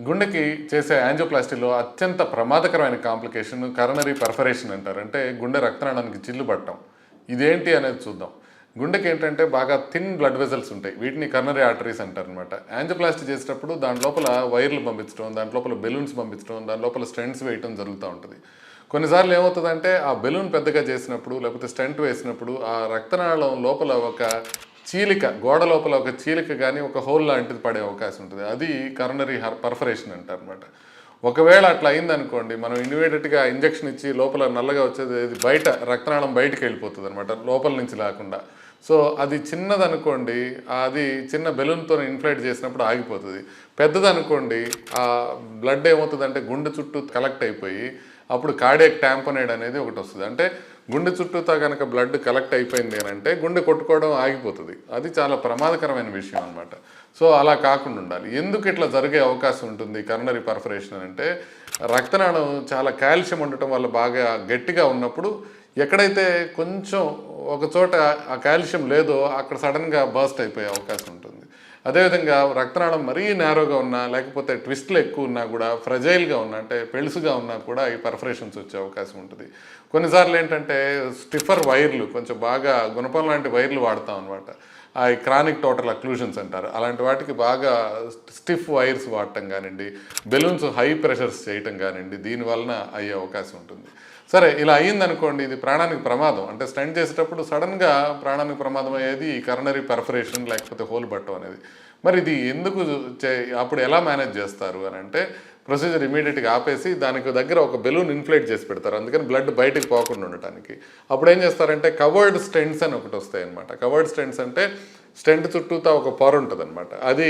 గుండెకి చేసే యాంజియోప్లాస్టీలో అత్యంత ప్రమాదకరమైన కాంప్లికేషన్ కరోనరీ పర్ఫరేషన్ అంటారు. అంటే గుండె రక్తనాళానికి చిల్లు పట్టడం. ఇదేంటి అనేది చూద్దాం. గుండెకి ఏంటంటే బాగా థిన్ బ్లడ్ వెజల్స్ ఉంటాయి. వీటిని కరోనరీ ఆర్టరీస్ అంటారనమాట. యాంజియోప్లాస్టీ చేసేటప్పుడు దాని లోపల వైర్లు పంపించడం, దాని లోపల బెలూన్స్ పంపించడం, దాని లోపల స్టెంట్స్ వేయటం జరుగుతూ ఉంటుంది. కొన్నిసార్లు ఏమవుతుందంటే ఆ బెలూన్ పెద్దగా చేసినప్పుడు లేకపోతే స్టెంట్ వేసినప్పుడు ఆ రక్తనాళం లోపల ఒక చీలిక, గోడ లోపల ఒక చీలిక కానీ ఒక హోల్ లాంటిది పడే అవకాశం ఉంటుంది. అది కరోనరీ పర్ఫరేషన్ అంటారు అనమాట. ఒకవేళ అట్లా అయిందనుకోండి, మనం ఇమీడియట్గా ఇంజెక్షన్ ఇచ్చి లోపల నల్లగా వచ్చేది బయట రక్తనాళం బయటికి వెళ్ళిపోతుంది అనమాట, లోపల నుంచి లేకుండా. సో అది చిన్నదనుకోండి, అది చిన్న బెలూన్తో ఇన్ఫ్లేట్ చేసినప్పుడు ఆగిపోతుంది. పెద్దదనుకోండి, ఆ బ్లడ్ ఏమవుతుందంటే గుండె చుట్టూ కలెక్ట్ అయిపోయి అప్పుడు కార్డియాక్ ట్యాంపనేడ్ అనేది ఒకటి వస్తుంది. అంటే గుండె చుట్టూతో కనుక బ్లడ్ కలెక్ట్ అయిపోయింది అని అంటే గుండె కొట్టుకోవడం ఆగిపోతుంది. అది చాలా ప్రమాదకరమైన విషయం అనమాట. సో అలా కాకుండా ఉండాలి. ఎందుకు ఇట్లా జరిగే అవకాశం ఉంటుంది కరోనరీ పర్ఫరేషన్ అంటే, రక్తనాళం చాలా కాల్షియం ఉండటం వల్ల బాగా గట్టిగా ఉన్నప్పుడు ఎక్కడైతే కొంచెం ఒక చోట ఆ కాల్షియం లేదో అక్కడ సడన్గా బర్స్ట్ అయిపోయే అవకాశం ఉంటుంది. అదేవిధంగా రక్తనాళం మరీ నేరోగా ఉన్నా, లేకపోతే ట్విస్ట్లు ఎక్కువ ఉన్నా కూడా, ఫ్రజైల్గా ఉన్నా అంటే పెళుసుగా ఉన్నా కూడా ఈ పర్ఫరేషన్స్ వచ్చే అవకాశం ఉంటుంది. కొన్నిసార్లు ఏంటంటే స్టిఫర్ వైర్లు, కొంచెం బాగా గుణపం లాంటి వైర్లు వాడతాం అనమాట. ఆ క్రానిక్ టోటల్ అక్లూషన్స్ అంటారు. అలాంటి వాటికి బాగా స్టిఫ్ వైర్స్ వాడటం కానివ్వండి, బెలూన్స్ హై ప్రెషర్స్ చేయటం కానివ్వండి, దీనివలన అయ్యే అవకాశం ఉంటుంది. సరే, ఇలా అయ్యిందనుకోండి, ఇది ప్రాణానికి ప్రమాదం. అంటే స్టంట్ చేసేటప్పుడు సడన్గా ప్రాణానికి ప్రమాదం అయ్యేది ఈ కరోనరీ పర్ఫరేషన్ లేకపోతే హోల్ పట్టడం అనేది. మరి ఇది ఎందుకు అప్పుడు ఎలా మేనేజ్ చేస్తారు అని అంటే, ప్రొసీజర్ ఇమీడియట్గా ఆపేసి దానికి దగ్గర ఒక బెలూన్ ఇన్ఫ్లేట్ చేసి పెడతారు, అందుకని బ్లడ్ బయటకు పోకుండా ఉండటానికి. అప్పుడు ఏం చేస్తారంటే కవర్డ్ స్టెంట్స్ అని ఒకటి వస్తాయి అనమాట. కవర్డ్ స్టెంట్స్ అంటే స్టెంట్ చుట్టూతా ఒక పొర ఉంటుంది అనమాట. అది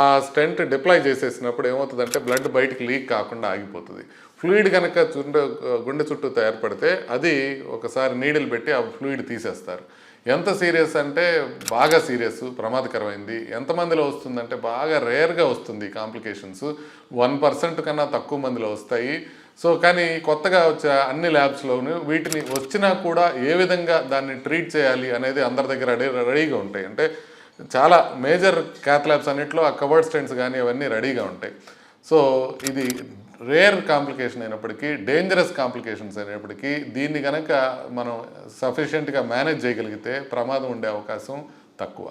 ఆ స్టెంట్ డిప్లాయ్ చేసేసినప్పుడు ఏమవుతుందంటే బ్లడ్ బయటికి లీక్ కాకుండా ఆగిపోతుంది. ఫ్లూయిడ్ కనుక గుండె చుట్టూతో ఏర్పడితే అది ఒకసారి నీడిల్ పెట్టి ఆ ఫ్లూయిడ్ తీసేస్తారు. ఎంత సీరియస్ అంటే బాగా సీరియస్, ప్రమాదకరమైంది. ఎంతమందిలో వస్తుందంటే బాగా రేర్గా వస్తుంది కాంప్లికేషన్స్. 1% కన్నా తక్కువ మందిలో వస్తాయి. సో కానీ కొత్తగా వచ్చే అన్ని ల్యాబ్స్లోనూ వీటిని వచ్చినా కూడా ఏ విధంగా దాన్ని ట్రీట్ చేయాలి అనేది అందరి దగ్గర రెడీగా ఉంటాయి. అంటే చాలా మేజర్ క్యాత్ ల్యాబ్స్ అన్నింటిలో ఆ కవర్డ్ స్టెంట్స్ కానీ అవన్నీ రెడీగా ఉంటాయి. సో ఇది రేర్ కాంప్లికేషన్ అయినప్పటికీ, డేంజరస్ కాంప్లికేషన్స్ అయినప్పటికీ దీన్ని కనుక మనం సఫిషియెంట్గా మేనేజ్ చేయగలిగితే ప్రమాదం ఉండే అవకాశం తక్కువ.